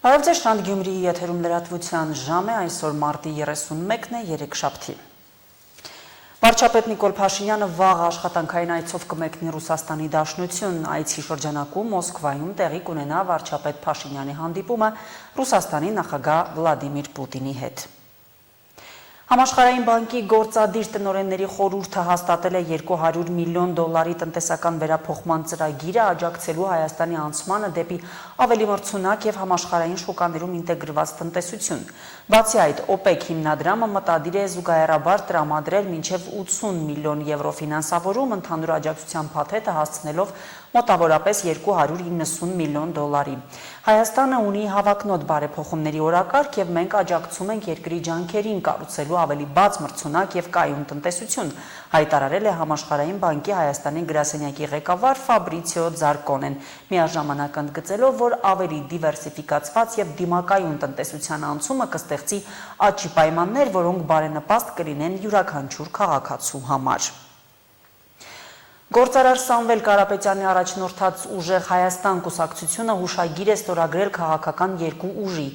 Բարև Շանդ Գյումրիի եթերում լրատվության ժամ է, այսօր մարտի 31-ն է, երեքշաբթի։ Վարչապետ Նիկոլ Փաշինյանը վաղ աշխատանքային այցով կմեկնի Ռուսաստանի Դաշնություն, այցի շրջանակում Մոսկվայում տեղի կունենա վարչապետ Փաշինյանի հանդիպումը Ռուսաստանի նախագահ Վլադիմիր Պուտինի հետ։ Համաշխարհային բանկի գործադիր տնօրենների խորհուրդը հաստատել է $200 միլիոն տնտեսական վերափոխման ծրագիրը աջակցելու Հայաստանի անցմանը դեպի ավելի մրցունակ եւ համաշխարհային շուկաներում ինտեգրված տնտեսություն։ Բացի այդ, OPEC հիմնադրամը մտադիր է զուգահեռաբար տրամադրել մինչև 80 միլիոն եվրո ֆինանսավորում ընդհանուր աջակցության փաթեթը հասցնելով մոտավորապես $290 միլիոն։ Հայաստանը ունի հավակնոտ բարեփոխումների օրակարգ եւ մենք աջակցում ենք երկրի ջանքերին կառուցելու ավելի բաց մրցունակ եւ կայուն տնտեսություն, հայտարարել է Համաշխարհային բանկի Հայաստանի գրասենյակի ղեկավար Ֆաբրիցիո Ձարկոնեն, միաժամանակ ընդգծելով, որ ավելի դիվերսիֆիկացված եւ դիմակայուն տնտեսության անցումը կստեղծի աճի պայմաններ, որոնք բարենպաստ կլինեն յուրաքանչյուր քաղաքացու համար։ Գործարար Սամվել Կարապետյանի առաջնորդած ուժեղ Հայաստան կուսակցությունը հուշագիր է ստորագրել քաղաքական երկու ուժի՝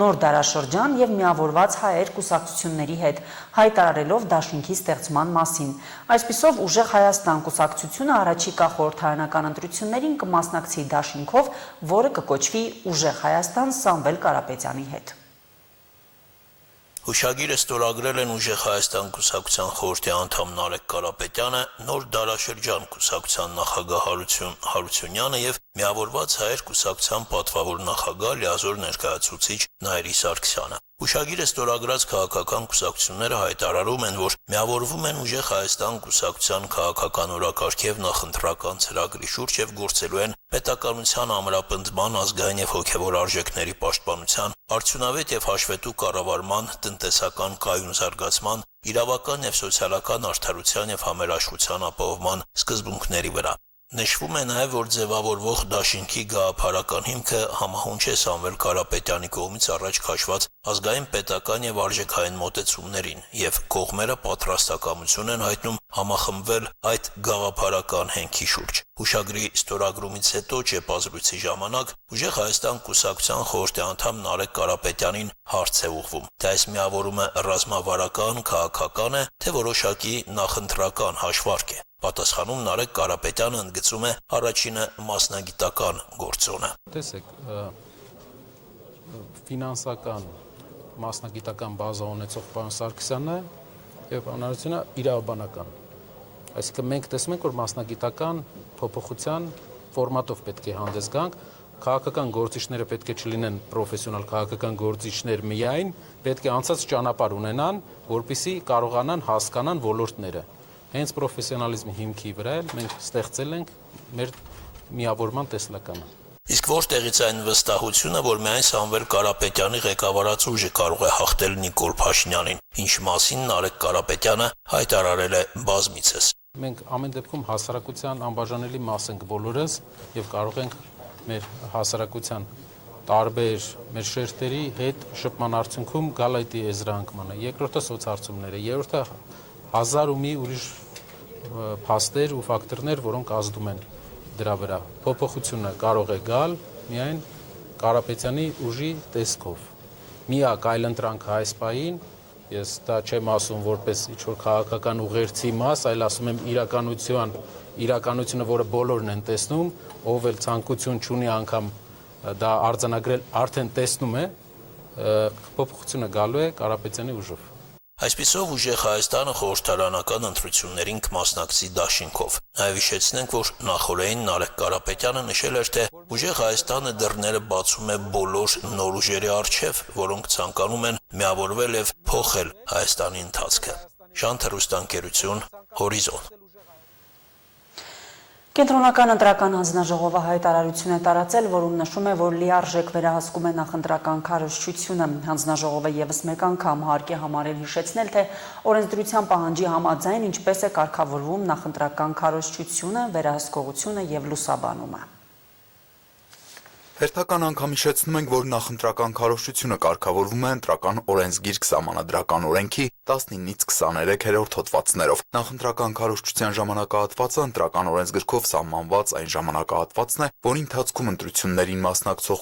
նոր դարաշրջան եւ միավորված հայեր կուսակցությունների հետ, հայտարարելով դաշինքի ստեղծման մասին։ Այսպիսով ուժեղ Հայաստան կուսակցությունը առաջիկա խորհրդարանական ընտրություններին կմասնակցի դաշինքով, որը կկոչվի Ուժեղ Հայաստան Սամվել Կարապետյանի հետ։ Հուշագիրը ստորագրել են Ուժեղ Հայաստան կուսակցության խորհրդի անդամ Նարեկ Կարապետյանը, նոր դարաշրջան կուսակցության նախագահ Հարություն Հարությունյանը եւ միավորված հայեր կուսակցության պատվավոր նախագահ լիազոր ներկայացուցիչ Նայիրի Սարգսյանը։ Հուշագիրը ստորագրած քաղաքական կուսակցությունները հայտարարում են, որ միավորվում են Ուժեղ Հայաստան կուսակցության քաղաքական օրակարգի եւ նախընտրական ծրագրի շուրջ եւ գործելու են պետականության ամրապնդման, ազգային եւ հոգեվոր արժեքների պաշտպանության, արդյունավետ եւ հաշվետու կառավարման, տնտեսական կայուն զարգացման, իրավական եւ սոցիալական արդարության եւ համերաշխության ապահովման սկզբունքների վրա։ Նշվում է նաև, որ ձևավորվող դաշինքի գաղափարական հիմքը համահունչ է Սամվել Կարապետյանի կողմից առաջ քաշված ազգային պետական եւ արժեքային մոտեցումներին եւ կողմերը պատրաստակամություն են հայտնում համախմբվել այդ գաղափարական հենքի շուրջ։ Հուշագրի ստորագրումից հետո ճեպազրույցի ժամանակ Ուժեղ Հայաստան կուսակցության խորհրդի անդամ Նարեկ Կարապետյանին հարց է ուղղվում, թե այս միավորումը ռազմավարական, քաղաքական է, թե որոշակի նախընտրական հաշվարկ է։ Պատասխանում Նարեկ Կարապետյանը ընդգծում է առաջինը մասնագիտական գործոնը։ Տեսեք, ֆինանսական մասնագիտական բազա ունեցող պարոն Սարգսյանը եւ պարոն Հարությունյանը իրավաբանական։ Այսինքն մենք տեսնում ենք, որ մասնագիտական փոփոխության ֆորմատով պետք է հանդես գանք, քաղաքական գործիչները պետք է չլինեն պրոֆեսիոնալ քաղաքական գործիչներ միայն, պետք է անցած ճանապարհ ունենան, որպեսզի կարողանան հասկանան ոլորտները։ Հենց պրոֆեսիոնալիզմի հիմքի վրա էլ մենք ստեղծել ենք մեր միավորման տեսլականը։ Իսկ որտեղից այն վստահությունը, որ միայն Սամվել Կարապետյանի ղեկավարած ուժը կարող է հաղթել Նիկոլ Փաշինյանին, ինչ մասին Նարեկ Կարապետյանը հայտարարել է բազմիցս։ Մենք ամեն դեպքում հասարակության անբաժանելի մաս ենք բոլորս եւ կարող ենք մեր հասարակության տարբեր մեր շերտերի հետ շփման արդյունքում գալ այդ եզրանկմանը։ Երկրորդը սոցհարցումները, երրորդը հազար ու մի ուրիշ փաստեր ու ֆակտորներ, որոնք ազդում են դրա վրա։ Փոփոխությունը կարող է գալ միայն Կարապետյանի ուժի տեսքով։ Միակ այլընտրանքը այս պահին, ես դա չեմ ասում որպես ինչ-որ քաղաքական ուղերձի մաս, այլ ասում եմ իրականությունը, որը բոլորն են տեսնում, ով էլ ցանկություն չունի անգամ դա արձանագրել, արդեն տեսնում է, փոփոխությունը գալու է Կարապետյանի ուժով։ Այսպիսով Ուժեղ Հայաստանը խորհրդարանական ընտրություններին կմասնակցի դաշինքով։ Նաև հիշեցնենք, որ նախօրեին Նարեկ Կարապետյանը նշել էր, թե Ուժեղ Հայաստանը դռները բացում է բոլոր նոր ուժերի առջև, որոնք ցանկանում են միավորվել եւ փոխել Հայաստանի ընթացքը։ Շանթ հեռուստաընկերություն, Հորիզոն։ Կենտրոնական ընտրական հանձնաժողովը հայտարարություն է տարածել, որում նշում է, որ լիարժեք վերահսկում է նախընտրական քարոզչությունը։ Հանձնաժողովը եւս մեկ անգամ հարկ է համարել հիշեցնել, թե օրենսդրության պահանջի համաձայն ինչպես է կարգավորվում նախընտրական քարոզչությունը, վերահսկողությունը եւ լուսաբանումը։ Հերթական անգամ հիշեցնում ենք, որ նախընտրական քարոզչությունը կարգավորվում է ընտրական օրենսգիրք սահմանադրական օրենքի 19-ից 23-րդ հոդվածներով։ Նախընտրական քարոզչության ժամանակահատվածը ընտրական օրենսգրքով սահմանված այն ժամանակահատվածն է, որի ընթացքում ընտրություններին մասնակցող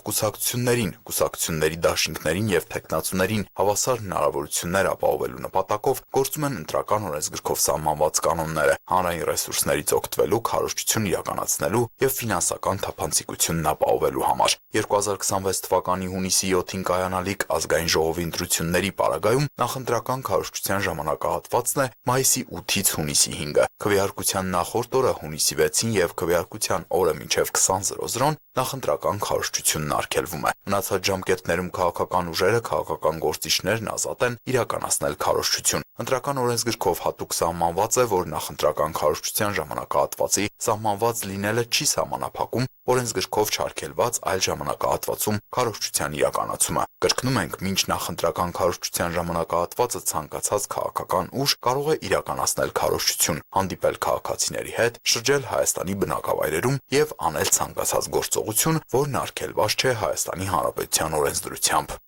կուսակցությունների դաշինքներին եւ թեկնածուներին հավասար հնարավորություններ ապահովելու նպատակով գործում են ընտրական օրենսգրքով սահմանված կանոնները, հանրային ռեսուրսներից օգտվելու, քարոզչություն իրականացնելու եւ ֆինանսական թափանցիկությունն ապահովելու համար։ 2026 թվականի հունիսի 7-ին կայանալիք ազգային ժողովի ընտրությունների պարագայում նախընտրական քարոզչության ժամանակահատվածն է մայիսի 8-ից հունիսի 5-ը։ Քվեարկության նախորդ օրը հունիսի 6-ին եւ քվեարկության օրը մինչեւ 20:00 նախընտրական քարոզչությունն արգելվում է։ Մնացած ժամկետներում քաղաքական ուժերը, քաղաքական գործիչներն ազատ են իրականացնել քարոզչություն։ Ընտրական օրենսգրքով հատուկ սահմանված է, որ նախընտրական քարոզչության ժամանակահատվածի սահմանված լինելը չի սահմանափակում օրենսգրքով չարգելված այլ ժամանակահատվածում քարոզչության իրականացումը։ Կրկնում ենք, մինչ նախընտրական քարոզչության ժամանակահատվածը ցանկացած քաղաքական ուժ կարող է իրականացնել քարոզչություն, հանդիպել քաղաքացիների հետ, շրջել Հայաստանի բնակավայրերում եւ անել ցանկացած գործողություն, որն արգելված չէ Հայաստանի Հանրապետության օրենսդրությամբ։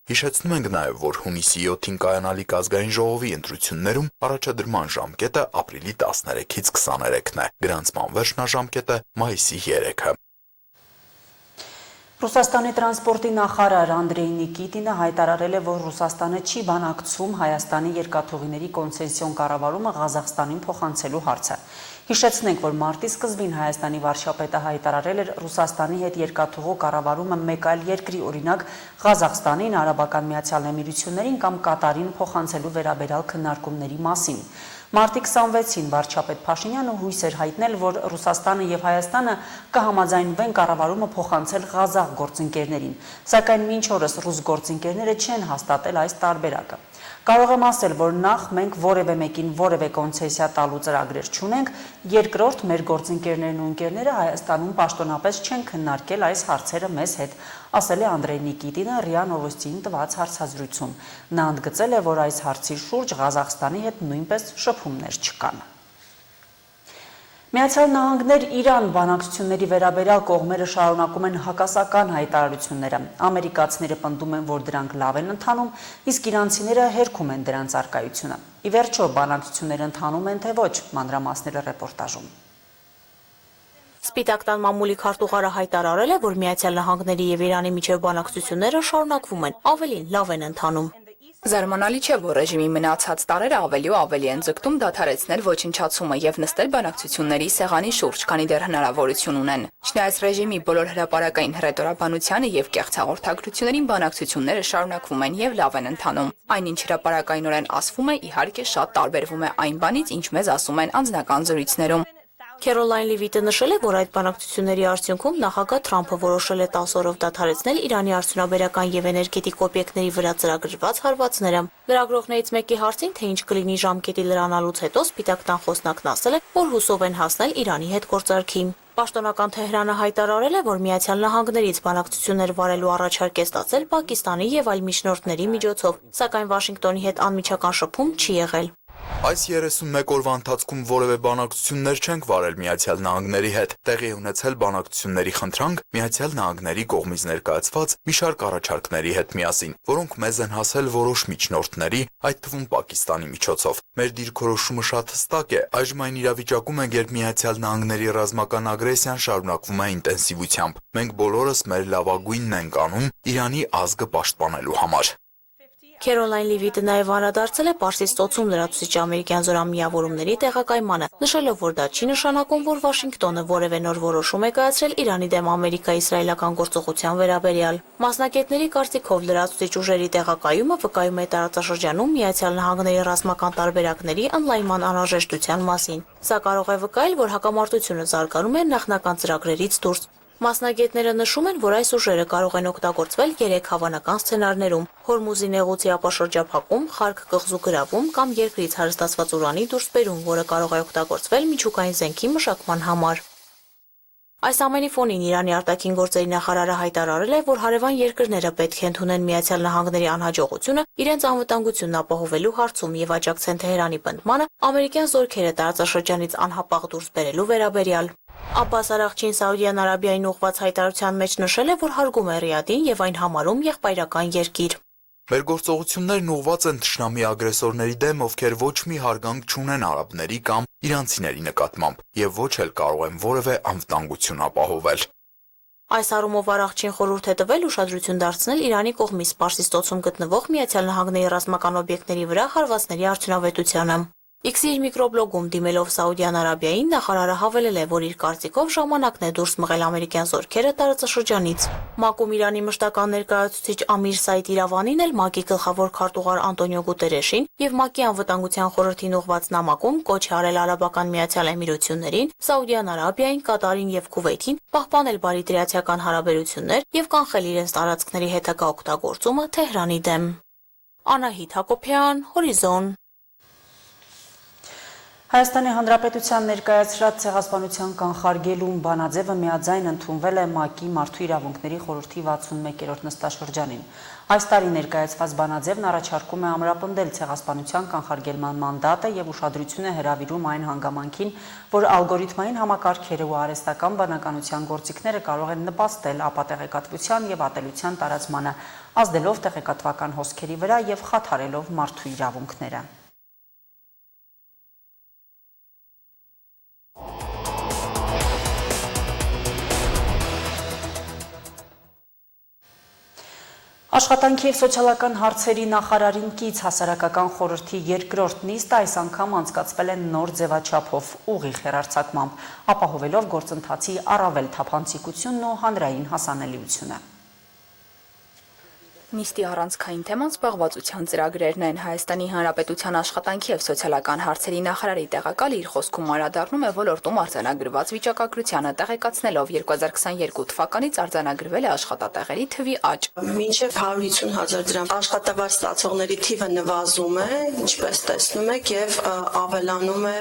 Հիշեցնում ենք նաև, որ հունիսի 7-ին կայանալիք ազգային ժողովի ընտրություններում առաջադրման ժամկետը ապրիլի 13-ից 23-ն է, գրանցման վերջնաժամկետը մայիսի 3-ը։ Ռուսաստանի տրանսպորտի նախարար Անդրեյ Նիկիտինը հայտարարել է, որ Ռուսաստանը չի բանակցում Հայաստանի երկաթուղիների կոնցեսիոն կառավարումը Ղազախստանին փոխանցելու հարցը։ Հիշեցնենք, որ մարտի սկզբին Հայաստանի վարչապետը հայտարարել էր Ռուսաստանի հետ երկաթուղու կառավարումը մեկ այլ երկրի, օրինակ Ղազախստանին, Արաբական Միացյալ Էմիրություններին կամ Կատարին փոխանցելու վերաբերյալ քննարկումների մասին։ Մարտի 26-ին վարչապետ Փաշինյանը հույս էր հայտնել, որ Ռուսաստանը եւ Հայաստանը կհամաձայնվեն կառավարումը փոխանցել Ղազախ գործընկերներին, սակայն մինչ օրս ռուս գործընկերները չեն հաստատել այս տարբերակը։ Կարող եմ ասել, որ նախ մենք որևէ մեկին որևէ կոնցեսիա տալու ծրագրեր չունենք, երկրորդ մեր գործընկերներն ու ընկերները Հայաստանում պաշտոնապես չեն քննարկել այս հարցերը մեզ հետ, ասել է Անդրեյ Նիկիտինը ՌԻԱ Նովոստիին տված հարցազրույցում։ Նա ընդգծել է, որ այս հարցի շուրջ Ղազախստանի հետ նույնպես շփումներ չկան։ Միացյալ Նահանգներ Իրան բանակցությունների վերաբերյալ կողմերը շարունակում են հակասական հայտարարությունները։ Ամերիկացիները պնդում են, որ դրանք լավ են ընթանում, իսկ իրանցիները հերքում են դրանց առկայությունը։ Ի վերջո, բանակցությունները ընթանում են թե ոչ, մանրամասները ռեպորտաժում։ Սպիտակ տան մամուլի քարտուղարը հայտարարել է, որ Միացյալ Նահանգների եւ Իրանի միջև բանակցությունները շարունակվում են, ավելին լավ են ընթանում։ Զարմանալի չէ, որ ռեժիմի մնացած տարերը ավելի ու ավելի են ձգտում դադարեցնել ոչնչացումը եւ նստել բանակցությունների սեղանի շուրջ, քանի դեռ հնարավորություն ունեն։ Չնայած ռեժիմի բոլոր հրապարակային հռետորաբանությանը եւ կեղծ հաղորդագրություններին բանակցությունները շարունակվում են եւ լավ են ընթանում։ Այնինչ հրապարակայինորեն ասվում է, իհարկե շատ տարբերվում է այն բանից, ինչ մեզ ասում են անձնական զրույցներում։ Քերոլայն Լիվիտը նշել է, որ այդ բանակցությունների արդյունքում նախագահ Թրամփը որոշել է 10 օրով դադարեցնել Իրանի արդյունաբերական եւ էներգետիկ օբյեկտների վրա ծրագրված հարվածները։ Լրագրողներից մեկի հարցին, թե ինչ կլինի ժամկետի լրանալուց հետո, Սպիտակ տան խոսնակն ասել է, որ հուսով են հասնել Իրանի հետ գործարքի։ Պաշտոնական Թեհրանը հայտարարել է, որ Միացյալ Նահանգներից բանակցություններ վարելու առաջարկ է ստացել Պակիստանի եւ այլ միջնորդների միջոցով, սակայն Վաշինգտոնի հետ անմիջական շփում չի եղել։ Այս 31 օրվա ընթացքում որևէ բանակցություններ չենք վարել Միացյալ Նահանգների հետ։ Տեղի ունեցել բանակցությունների խնդրանք Միացյալ Նահանգների կողմից ներկայացված մի շարք առաջարկների հետ միասին, որոնք մեզ են հասել որոշ միջնորդների, այդ թվում Պակիստանի միջոցով։ Մեր դիրքորոշումը շատ հստակ է։ Այժմ այն իրավիճակում ենք, երբ Միացյալ Նահանգների ռազմական ագրեսիան շարունակվում է ինտենսիվությամբ։ Մենք բոլորս մեր լավագույնն ենք անում Իրանի ազգը պաշտպանելու համար։ Քերոլայն Լիվիտը նաև անդրադարձել է Պարսից ծոցում լրացուցիչ ամերիկյան զորամիավորումների տեղակայմանը, նշելով, որ դա չի նշանակում, որ Վաշինգտոնը որևէ նոր որոշում է կայացրել Իրանի դեմ ամերիկա-իսրայելական գործողության վերաբերյալ։ Մասնագետների կարծիքով լրացուցիչ ուժերի տեղակայումը վկայում է տարածաշրջանում Միացյալ Նահանգների ռազմական տարբերակների ընդլայնման անհրաժեշտության մասին։ Սա կարող է վկայել, որ հակամարտությունը զարգանում է նախնական ծրագրերից դուրս։ Մասնագետները նշում են, որ այս ուժերը կարող են օգտագործվել 3 հավանական սցենարներում՝ Հորմուզի նեղուցի ապաշրջափակում, Խարկ կղզու գրավում կամ երկրից հարստացված ուրանի դուրսբերում, որը կարող է օգտագործվել միջուկային զենքի մշակման համար։ Այս ամենի ֆոնին Իրանի արտաքին գործերի նախարարը հայտարարել է, որ հարևան երկրները պետք է ընդունեն Միացյալ Նահանգների անհաջողությունը իրենց անվտանգությունն ապահովելու հարցում եւ աջակցեն Թեհրանի պնդմանը ամերիկյան զորքերը տարածաշրջանից անհապաղ դուրս բերելու վերաբերյալ։ Աբբաս Արաղչին Սաուդյան Արաբիային ուղղված հայտարարության մեջ նշել է, որ հարգում է Ռիադին եւ այն համարում եղբայրական երկիր։ Մեր գործողություններն ուղղված են թշնամի ագրեսորների դեմ, ովքեր ոչ մի հարգանք չունեն արաբների կամ իրանցիների նկատմամբ եւ ոչ էլ կարող են որևէ անվտանգություն ապահովել։ Այս առումով Արարչին խորհուրդ է տվել ուշադրություն դարձնել Իրանի կողմից Պարսից ծոցում գտնվող Միացյալ Նահանգների ռազմական օբյեկտների վրա հարվածների արդյունավետությանը։ X-ի իր միկրոբլոգում դիմելով Սաուդյան Արաբիային նախարարը հավելել է, որ իր կարծիքով ժամանակն է դուրս մղել ամերիկյան զորքերը տարածաշրջանից։ ՄԱԿ-ում Իրանի մշտական ներկայացուցիչ Ամիր Սայդ Իրավանին էլ ՄԱԿ-ի գլխավոր քարտուղար Անտոնիո Գուտերեշին եւ ՄԱԿ-ի անվտանգության խորհրդին ուղղված նամակում կոչ է արել Արաբական Միացյալ Էմիրություններին, Սաուդյան Արաբիային, Կատարին եւ Քուվեյթին պահպանել բարիդրացիական հարաբերություններ եւ կանխել իրենց տարածքների հետագա օգտագործումը Թեհրանի դեմ։ Անահիտ Հակոբյան, Հորիզոն։ Հայաստանի Հանրապետության ներկայացրած ցեղասպանության կանխարգելում բանաձևը միաձայն ընդունվել է ՄԱԿ-ի Մարդու իրավունքների խորհրդի 61-րդ նստաշրջանին։ Այս տարի ներկայացված բանաձևն առաջարկում է ամրապնդել ցեղասպանության կանխարգելման մանդատը եւ ուշադրություն է հրավիրում այն հանգամանքին, որ ալգորիթմային համակարգերը ու արհեստական բանականության գործիքները կարող են նպաստել ապատեղեկատվության եւ ատելության տարածմանը, ազդելով տեղեկատվական հոսքերի վրա եւ խաթարելով մարդու իրավունքները։ Աշխատանքի և սոցիալական հարցերի նախարարին կից հասարակական խորհրդի երկրորդ նիստը այս անգամ անցկացվել է նոր ձևաչափով ուղիղ հեռարձակմամբ, ապահովելով գործընթացի առավել թափանցիկությունն ու հանրային հասանելիությունը։ Նիստի առանցքային թեման զբաղվածության ծրագրերն են։ Հայաստանի Հանրապետության աշխատանքի և սոցիալական հարցերի նախարարի տեղակալը իր խոսքում անդրադառնում է ոլորտում արձանագրված վիճակագրությանը, տեղեկացնելով 2022 թվականից արձանագրվել է աշխատատեղերի թվի աճ։ Մինչև 150,000 դրամ աշխատավարձ ստացողների թիվը նվազում է, ինչպես տեսնում եք, եւ ավելանում է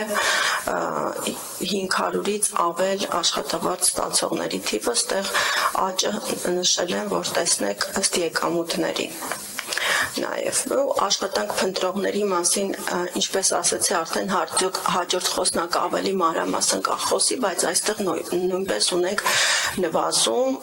500-ից ավել աշխատավարձ ստացողների թիվը, ստեղ աճը նշել են, որ տեսնեք ըստ եկամուտների։ Նաև աշխատանք փնտրողների մասին, ինչպես ասացի, արդեն հաջորդ խոսնակը ավելի մանրամասն կխոսի, բայց այստեղ նույնպես ունենք նվազում,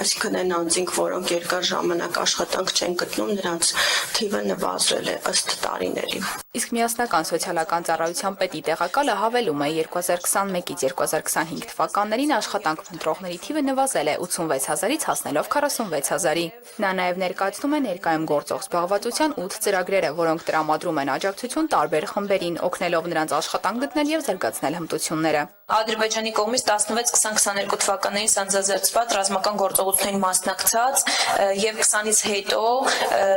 այսինքն այն անձինք, որոնք երկար ժամանակ աշխատանք չեն գտնում, նրանց թիվը նվազել է ըստ տարիների։ Իսկ միասնական սոցիալական ծառայության պետի տեղակալը հավելում է 2021-ից 2025 թվականներին աշխատանք փնտրողների թիվը նվազել է 86,000-ից հասնելով 46,000-ի։ Նա նաև ներկայացնում է ներկայում գործող զբաղվածության 8 ծրագրերը, որոնք տրամադրում են աջակցություն տարբեր խմբերին, օգնելով նրանց աշխատանք գտնել եւ զարգացնել հմտությունները։ Ադրբեջանի կողմից 16-22 թվականներին սանձազերծված ռազմական գործողություններին մասնակցած եւ 20-ից հետո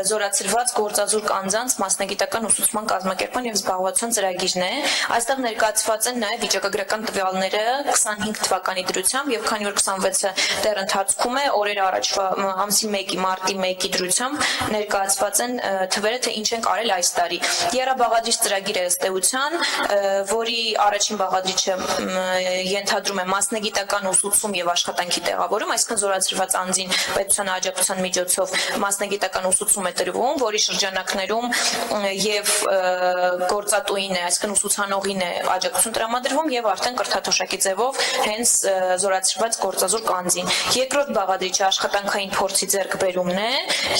զորացրված գործազուրկ անձանց մասնագիտական ուսուցման կազմակերպման եւ զբաղվածության ծրագիրն է։ Այստեղ ներկայացված են նաեւ վիճակագրական տվյալները 25 թվականի դրությամբ եւ քանի որ 26-ը դեռ ընթացքում է, օրեր առաջվա ամսի 1-ի մարտի 1-ի դրությամբ ներկայացված են թվերը, թե ինչ են արել այս տարի։ Եռաբաղադրիչ ծրագիրը ըստ էության, որի առաջին բաղադրիչը ենթադրում է մասնագիտական ուսուցում եւ աշխատանքի տեղավորում, այսինքն զորացրված անձին պետության աջակցության միջոցով մասնագիտական ուսուցում է տրվում, որի շրջանակներում եւ գործատուին է, այսինքն ուսուցանողին է աջակցություն տրամադրվում եւ արդեն կրթաթոշակի ձևով հենց զորացրված գործազուրկ անձին։ Երկրորդ բաղադրիչը աշխատանքային փորձի ձեռքբերումն է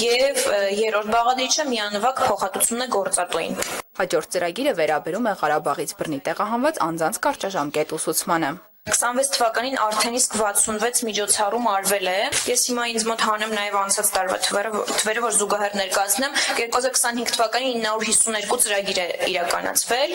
եւ երրորդ բաղադրիչը միանվագ փոխհատուցումն է գործատուին։ Հաջորդ ծրագիրը վերաբերում է Ղարաբաղից բռնի տեղահանված անձանց կարճաժամկետ ուսուցմանը։ 26 թվականին արդեն իսկ 66 միջոցառում արվել է։ Ես հիմա ինձ մոտ հանեմ նաև անցած տարվա թվերը, որ զուգահեռ ներկայացնեմ։ 2025 թվականին 952 ծրագիր է իրականացվել։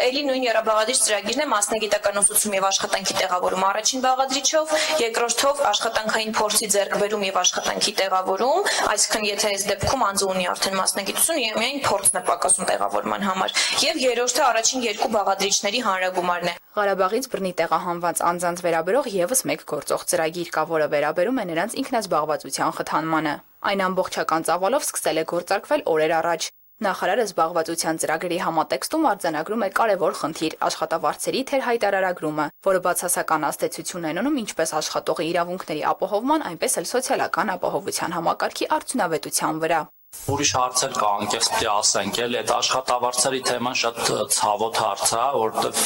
Էլի նույն եռաբաղադրիչ ծրագիրն է մասնագիտական ուսուցում եւ աշխատանքի տեղավորում առաջին բաղադրիչով, երկրորդով աշխատանքային փորձի ձեռքբերում եւ աշխատանքի տեղավորում, այսինքն եթե այս դեպքում անձը ունի արդեն մասնագիտություն, միայն փորձն է պակասում տեղավորման համար, եւ երրորդը առաջին երկու բաղադրիչների հանրագումարն է։ Ղարաբաղից բռնի տեղահանված անձանց վերաբերող եւս մեկ գործող ծրագիր կա, որը վերաբերում է նրանց ինքնազբաղվածության խթանմանը։ Այն ամբողջական ծավալով սկսել է գործարկվել օրեր առաջ։ Նախարարը զբաղվածության ծրագրերի համատեքստում արձանագրում է կարևոր խնդիր՝ աշխատավարձերի թերհայտարարագրումը, որը բացասական ազդեցություն է ունենում ինչպես աշխատողի իրավունքների ապահովման, այնպես էլ սոցիալական ապահովության համակարգի արդյունավետության վրա։ Ուրիշ հարցեր կա, անկեղծ պիտի ասենք, էլի այդ աշխատավարձերի թեման շատ ցավոտ հարց է, որովհետև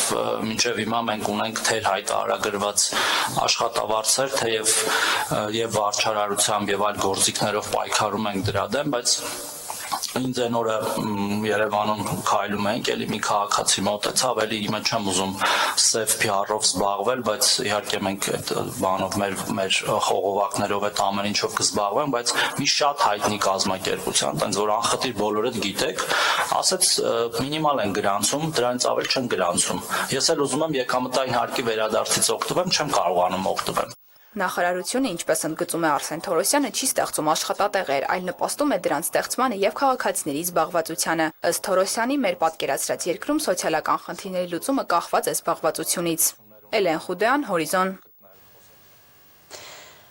մինչև հիմա մենք ունենք թեր հայտարարագրված աշխատավարձեր, թեև եւ վարչարարությամբ եւ այլ գործիքներով պայքարում ենք դրա դեմ, բայց ինձ այն օրը Երևանում քայլում ենք, էլի մի քաղաքացի մոտեցավ, էլի հիմա չեմ ուզում սև PR-ով զբաղվել, բայց իհարկե մենք այդ բանով մեր խողովակներով այդ ամեն ինչով կզբաղվենք, բայց մի շատ հայտնի կազմակերպության, այնց որ անխտիր բոլորդ գիտեք, ասեց մինիմալ են գրանցում, դրանից ավել չեն գրանցում։ Ես էլ ուզում եմ եկամտային հարկի վերադարձից օգտվեմ, չեմ կարողանում օգտվել։ Նախարարությունը, ինչպես ընդգծում է Արսեն Թորոսյանը, չի ստեղծում աշխատատեղեր, այլ նպաստում է դրանց ստեղծմանը եւ քաղաքացիների զբաղվածությանը։ Ըստ Թորոսյանի, մեր պատկերացրած երկրում սոցիալական խնդիրների լուծումը կախված է զբաղվածությունից։ Էլեն Խուդեան, Հորիզոն։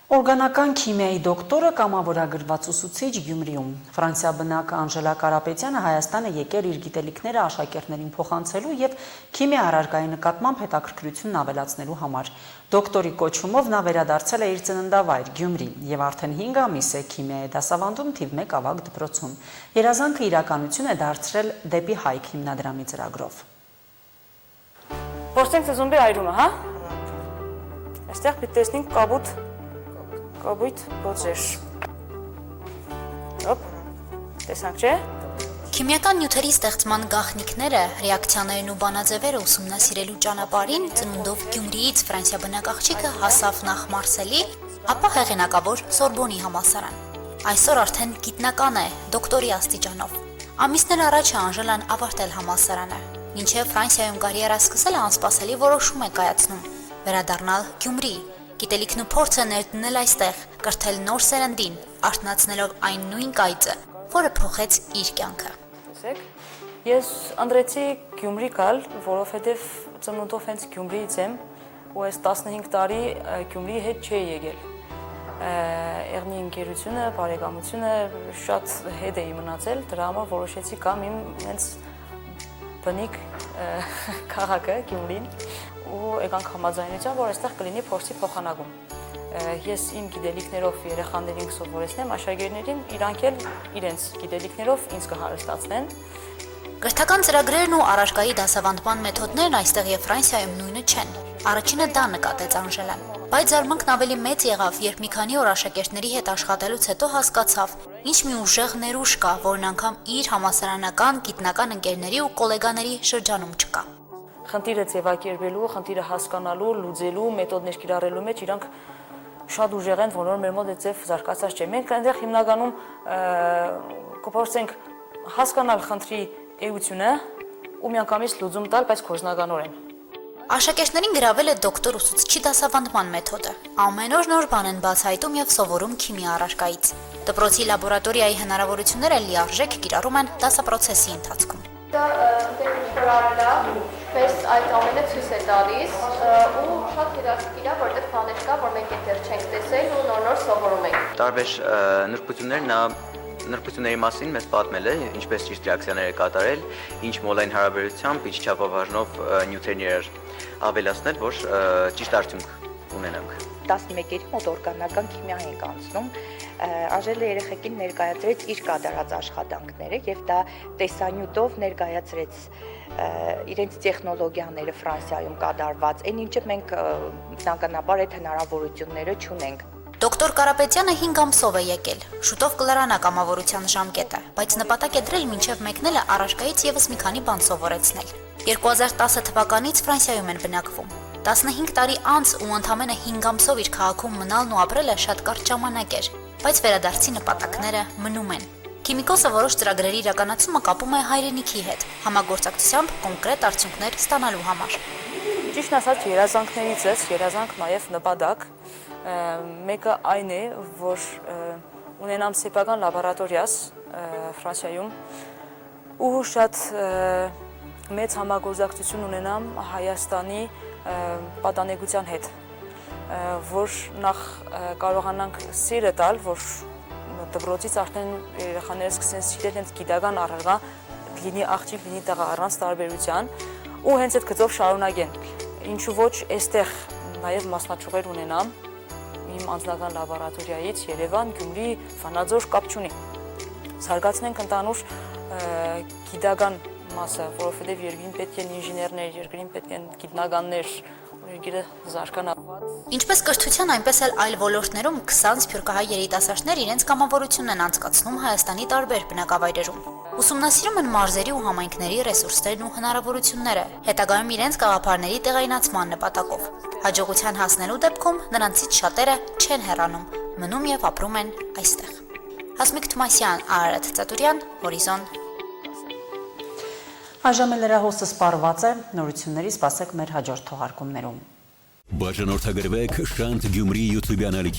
Օրգանական քիմիայի դոկտորը կամավորագրված ուսուցիչ Գյումրիում։ Ֆրանսիա բնակ Անժելա Կարապետյանը Հայաստանը եկել իր գիտելիքները աշակերտներին փոխանցելու եւ քիմիա առարկայի նկատմամբ հետաքրքրությունն ավելացնելու համար։ Դոկտորի կոչումով նա վերադարձել է իր ծննդավայր Գյումրի եւ արդեն 5 ամիս է քիմիայի դասավանդում թիվ 1 ավագ դպրոցում։ Երազանքը իրականություն է դարձրել դեպի Հայք հիմնադրամի ծրագրով։ Փորձենք զոմբի այրումը, հա։ Այստեղ պիտի տեսնենք կաբույտ բոձեր։ Հոպ, տեսանք չէ։ Քիմիական նյութերի ստեղծման գաղտնիքները, ռեակցիաներն ու բանաձևերը ուսումնասիրելու ճանապարհին ծնունդով Գյումրիից Ֆրանսիա բնակ աղջիկը հասավ նախ Մարսելի, ապա հեղինակավոր Սորբոնի համալսարան։ Այսօր արդեն գիտնական է, դոկտորի աստիճանով։ Ամիսներ առաջ Անժելան ավարտել համալսարանը, մինչև Ֆրանսիայում կարիերա սկսել անսպասելի որոշում է կայացնում՝ վերադառնալ Գյումրի։ Գիտելիքն ու փորձը ներդնել այստեղ, կրթել նոր սերնդին, արթնացնելով այն նույն կայծը, որը փոխեց իր կյանքը։ Ես ընտրեցի Գյումրի գալ, որովհետև ծնունդով հենց Գյումրիից եմ ու այս 15 տարի Գյումրիի հետ չէի եկել։ Եղնի ընկերությունը, բարեկամությունը շատ հետ էի մնացել, դրա համար որոշեցի կամ իմ հենց բնիկ քաղաքը Գյումրին ու եկանք համաձայնության, որ այստեղ կլինի փորձի փոխանակում։ Ես իմ գիտելիքներով երեխաներին կսովորեցնեմ, աշակերտներին իրանք էլ իրենց գիտելիքներով ինձ կհարստացնեն։ Կրթական ծրագրերն ու առարկայի դասավանդման մեթոդներն այստեղ եւ Ֆրանսիայում նույնը չեն։ Առաջինը դա նկատեց Անժելան, բայց զարմանքն ավելի մեծ եղավ, երբ մի քանի օր աշակերտների հետ աշխատելուց հետո հասկացավ, ինչ մի ուժեղ ներուժ կա, որն անգամ իր համալսարանական գիտնական ընկերների ու գոլեգաների շրջանում չկա։ Խնդիրը ձևակերպելու, խնդիրը հասկանալու, լուծելու, մեթոդներ կիրառելու մեջ իրանք շատ ուժեղ են, որ մեր մոտ այդպես զարգացած չէ։ Մենք այնտեղ հիմնականում կփորձենք հասկանալ խնդրի էությունը ու միանգամից լուծում տալ, բայց կորզնականորեն։ Աշակերտներին գրավել է դոկտոր ուսուցչի դասավանդման մեթոդը։ Ամեն օր նոր բան են բացահայտում եւ սովորում քիմիա առարկայից։ Դպրոցի լաբորատորիայի հնարավորությունները լիարժեք կիրառում են դասապրոցեսի ընթացքում։ Դա ինտերնետորարելա, պես այդ ամենը ցույց է տալիս ու շատ հետաքրքիր է, որտեղ բաներ կա, որ մենք դեռ չենք տեսել ու նոր սովորում ենք։ Տարբեր նրբություններ նա նրբությունների մասին մեզ պատմել է, ինչպես ճիշտ ռեակցիաներ է կատարել, ինչ մոլային հարաբերությամբ, ինչ չափաբաժնով նյութերներ ավելացնել, որ ճիշտ արդյունք ունենանք։ 11-երի մոտ օրգանական քիմիա ենք անցնում, Անժելը երեխեքին ներկայացրեց իր կատարած աշխատանքները եւ դա տեսանյութով ներկայացրեց իրենց տեխնոլոգիաները Ֆրանսիայում կատարված, այն ինչը մենք բնականաբար այդ հնարավորությունները չունենք։ Դոկտոր Կարապետյանը 5 ամսով է եկել, շուտով կլրանա կամավորության ժամկետը, բայց նպատակ է դրել մինչև մեկնելը առարկայից եւս մի քանի բան սովորեցնել։ 2010 թվականից Ֆրանսիայում են բնակվում։ 15 տարի անց ու ընդամենը 5 ամսով իր քաղաքում մնալն ու ապրելը շատ կարճ ժամանակ էր, բայց վերադարձի նպատակները մնում են։ Քիմիկոսը որոշ ծրագրերի իրականացումը կապում է հայրենիքի հետ, համագործակցությամբ կոնկրետ արդյունքներ ստանալու համար։ Ճիշտ ասած, երազանքներից է, երազանք նաև նպատակ։ Մեկը այն է, որ ունենամ սեփական լաբորատորիաս Ֆրանսիայում ու շատ մեծ համագործակցություն ունենամ Հայաստանի պատանեկության հետ, որ նախ կարողանանք սիրը տալ, որ դպրոցից արդեն երեխաները սկսեն սիրել հենց գիտական առարկա, լինի աղջիկ, լինի տղա առանց տարբերության ու հենց այդ գծով շարունակեն։ Ինչու ոչ այստեղ նաև մասնաճյուղեր ունենամ իմ անձնական լաբորատորիայից Երևան, Գյումրի, Վանաձոր կապ չունի։ զարգացնենք ընդանուր գիտական մասը, որովհետև երկրին պետք են ինժեներներ, երկրին պետք են գիտնականներ, երկիրը զարգանա։ Ինչպես կրթության, այնպես էլ այլ ոլորտներում 20 սփյուռքահայ երիտասարդներ իրենց կամավորությունն են անցկացնում Հայաստանի տարբեր բնակավայրերում։ Ուսումնասիրում են մարզերի ու համայնքների ռեսուրսներն ու հնարավորությունները, հետագայում իրենց գաղափարների տեղայնացման նպատակով։ Հաջողության հասնելու դեպքում նրանցից շատերը չեն հեռանում, մնում եւ ապրում են այստեղ։ Հասմիկ Թումասյան, Արարատ Ծատուրյան, Հորիզոն։ Այժմ էլ լրահոսը սպառված է, նորությունների սպասեք մեր հաջորդ թողարկումներում։ Բաժանորդագրվեք Շանթ Գյումրի YouTube անալիքի